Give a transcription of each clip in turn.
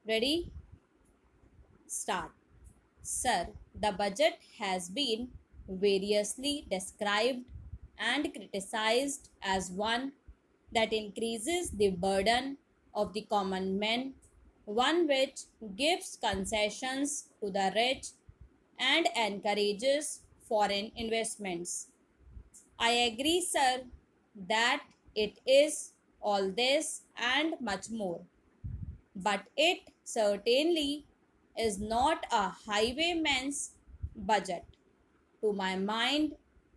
Ready? Start. Sir, the budget has been variously described and criticized as one that increases the burden of the common man, one which gives concessions to the rich and encourages foreign investments. I agree, sir, that it is all this and much more. But it certainly is not a highwayman's budget. To my mind,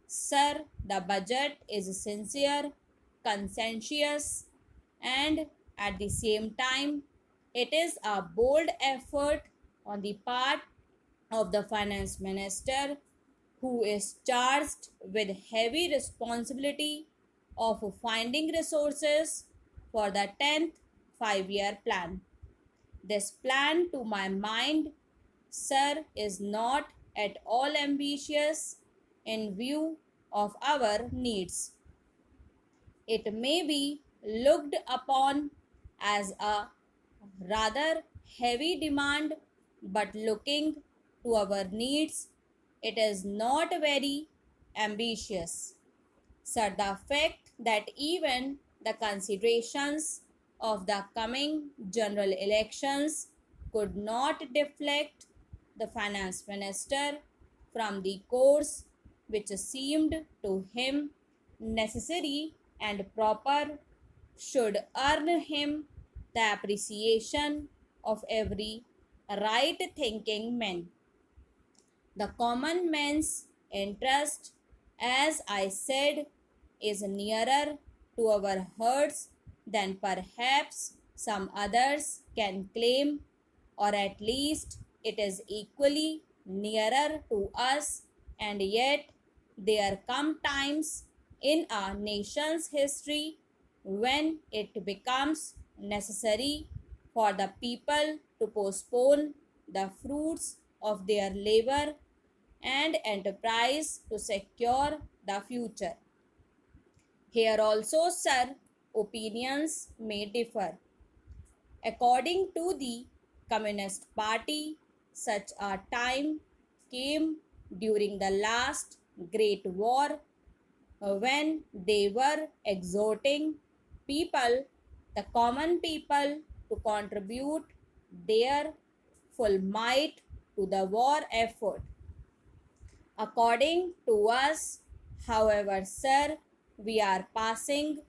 sir, the budget is sincere, conscientious, and at the same time, it is a bold effort on the part of the finance minister, who is charged with heavy responsibility of finding resources for the 10th five-year plan. This plan, to my mind, sir, is not at all ambitious in view of our needs. It may be looked upon as a rather heavy demand, but looking to our needs, it is not very ambitious. Sir, the fact that even the considerations of the coming general elections could not deflect the finance minister from the course which seemed to him necessary and proper should earn him the appreciation of every right thinking man. The common man's interest, as I said, is nearer to our hearts than perhaps some others can claim, or at least it is equally nearer to us, and yet there come times in a nation's history when it becomes necessary for the people to postpone the fruits of their labor and enterprise to secure the future. Here also, sir, opinions may differ. According to the Communist Party, such a time came during the last Great War when they were exhorting people, the common people, to contribute their full might to the war effort. According to us, however, sir, we are passing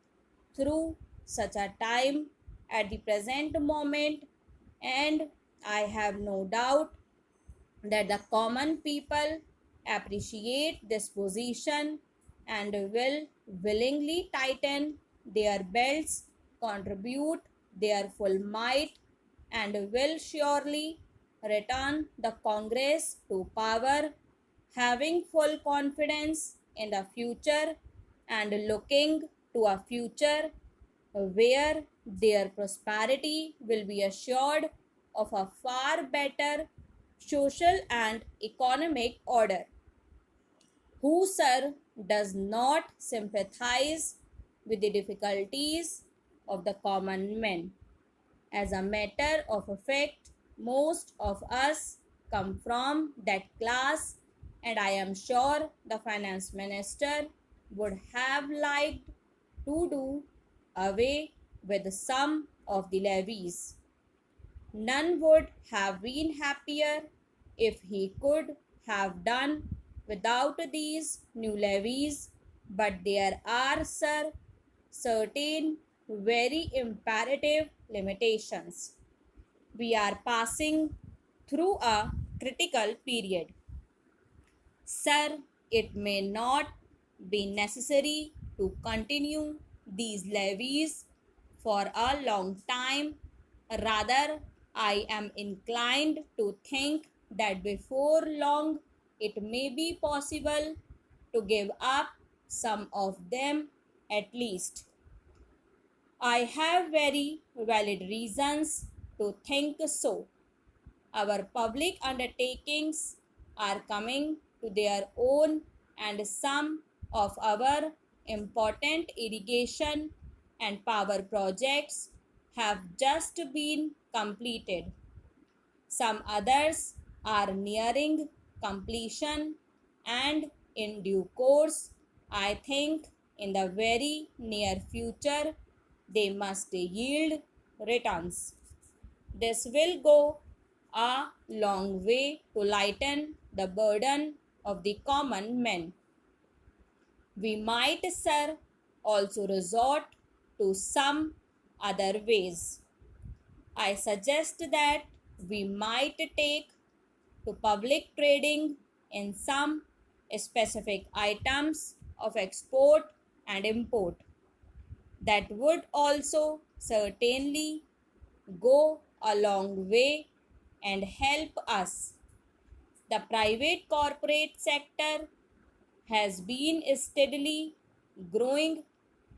through such a time at the present moment, and I have no doubt that the common people appreciate this position and will willingly tighten their belts, contribute their full might, and will surely return the Congress to power, having full confidence in the future and looking to a future where their prosperity will be assured of a far better social and economic order. Who, sir, does not sympathize with the difficulties of the common man? As a matter of fact, most of us come from that class, and I am sure the finance minister would have liked to do away with some of the levies. None would have been happier if he could have done without these new levies, but there are, sir, certain very imperative limitations. We are passing through a critical period. Sir, it may not be necessary to continue these levies for a long time. Rather, I am inclined to think that before long it may be possible to give up some of them at least. I have very valid reasons to think so. Our public undertakings are coming to their own, and some of our important irrigation and power projects have just been completed. Some others are nearing completion, and in due course, I think in the very near future, they must yield returns. This will go a long way to lighten the burden of the common man. We might, sir, also resort to some other ways. I suggest that we might take to public trading in some specific items of export and import. That would also certainly go a long way and help us. The private corporate sector has been steadily growing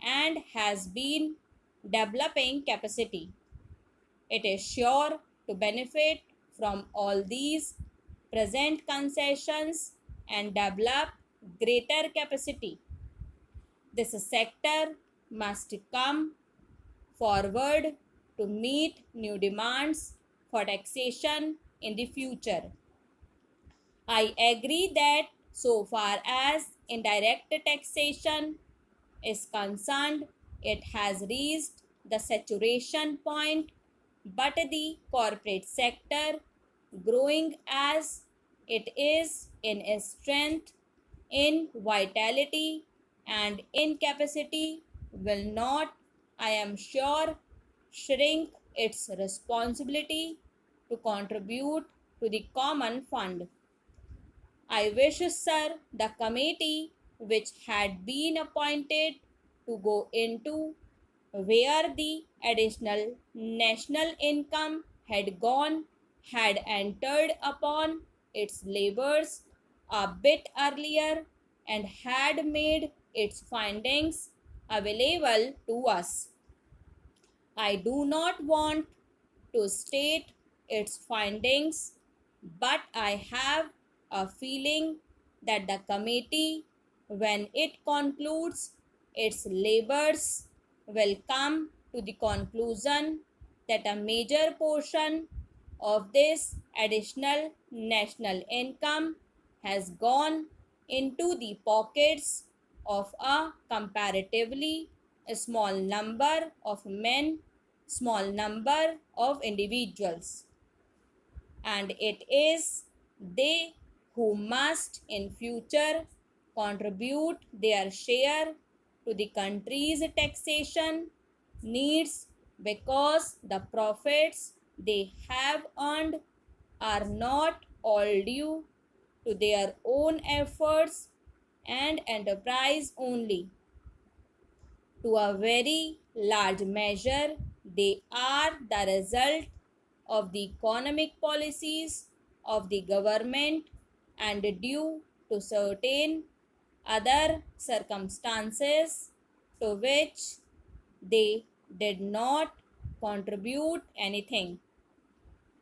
and has been developing capacity. It is sure to benefit from all these present concessions and develop greater capacity. This sector must come forward to meet new demands for taxation in the future. I agree that so far as indirect taxation is concerned, it has reached the saturation point, but the corporate sector, growing as it is in strength, in vitality, and in capacity, will not, I am sure, shrink its responsibility to contribute to the common fund. I wish, sir, the committee which had been appointed to go into where the additional national income had gone had entered upon its labors a bit earlier and had made its findings available to us. I do not want to state its findings, but I have a feeling that the committee, when it concludes its labors, will come to the conclusion that a major portion of this additional national income has gone into the pockets of a comparatively small number of men, small number of individuals, and it is they who must in future contribute their share to the country's taxation needs, because the profits they have earned are not all due to their own efforts and enterprise only. To a very large measure, they are the result of the economic policies of the government and due to certain other circumstances to which they did not contribute anything.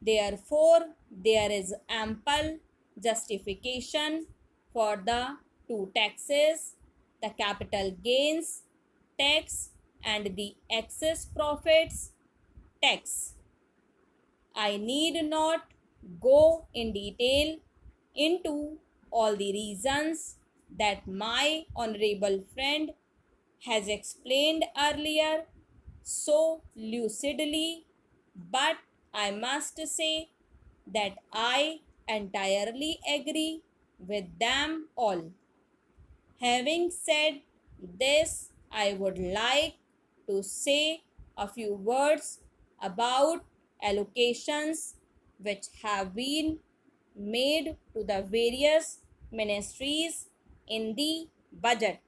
Therefore, there is ample justification for the two taxes, the capital gains tax and the excess profits tax. I need not go in detail into all the reasons that my honorable friend has explained earlier so lucidly, but I must say that I entirely agree with them all. Having said this, I would like to say a few words about allocations which have been made to the various ministries in the budget.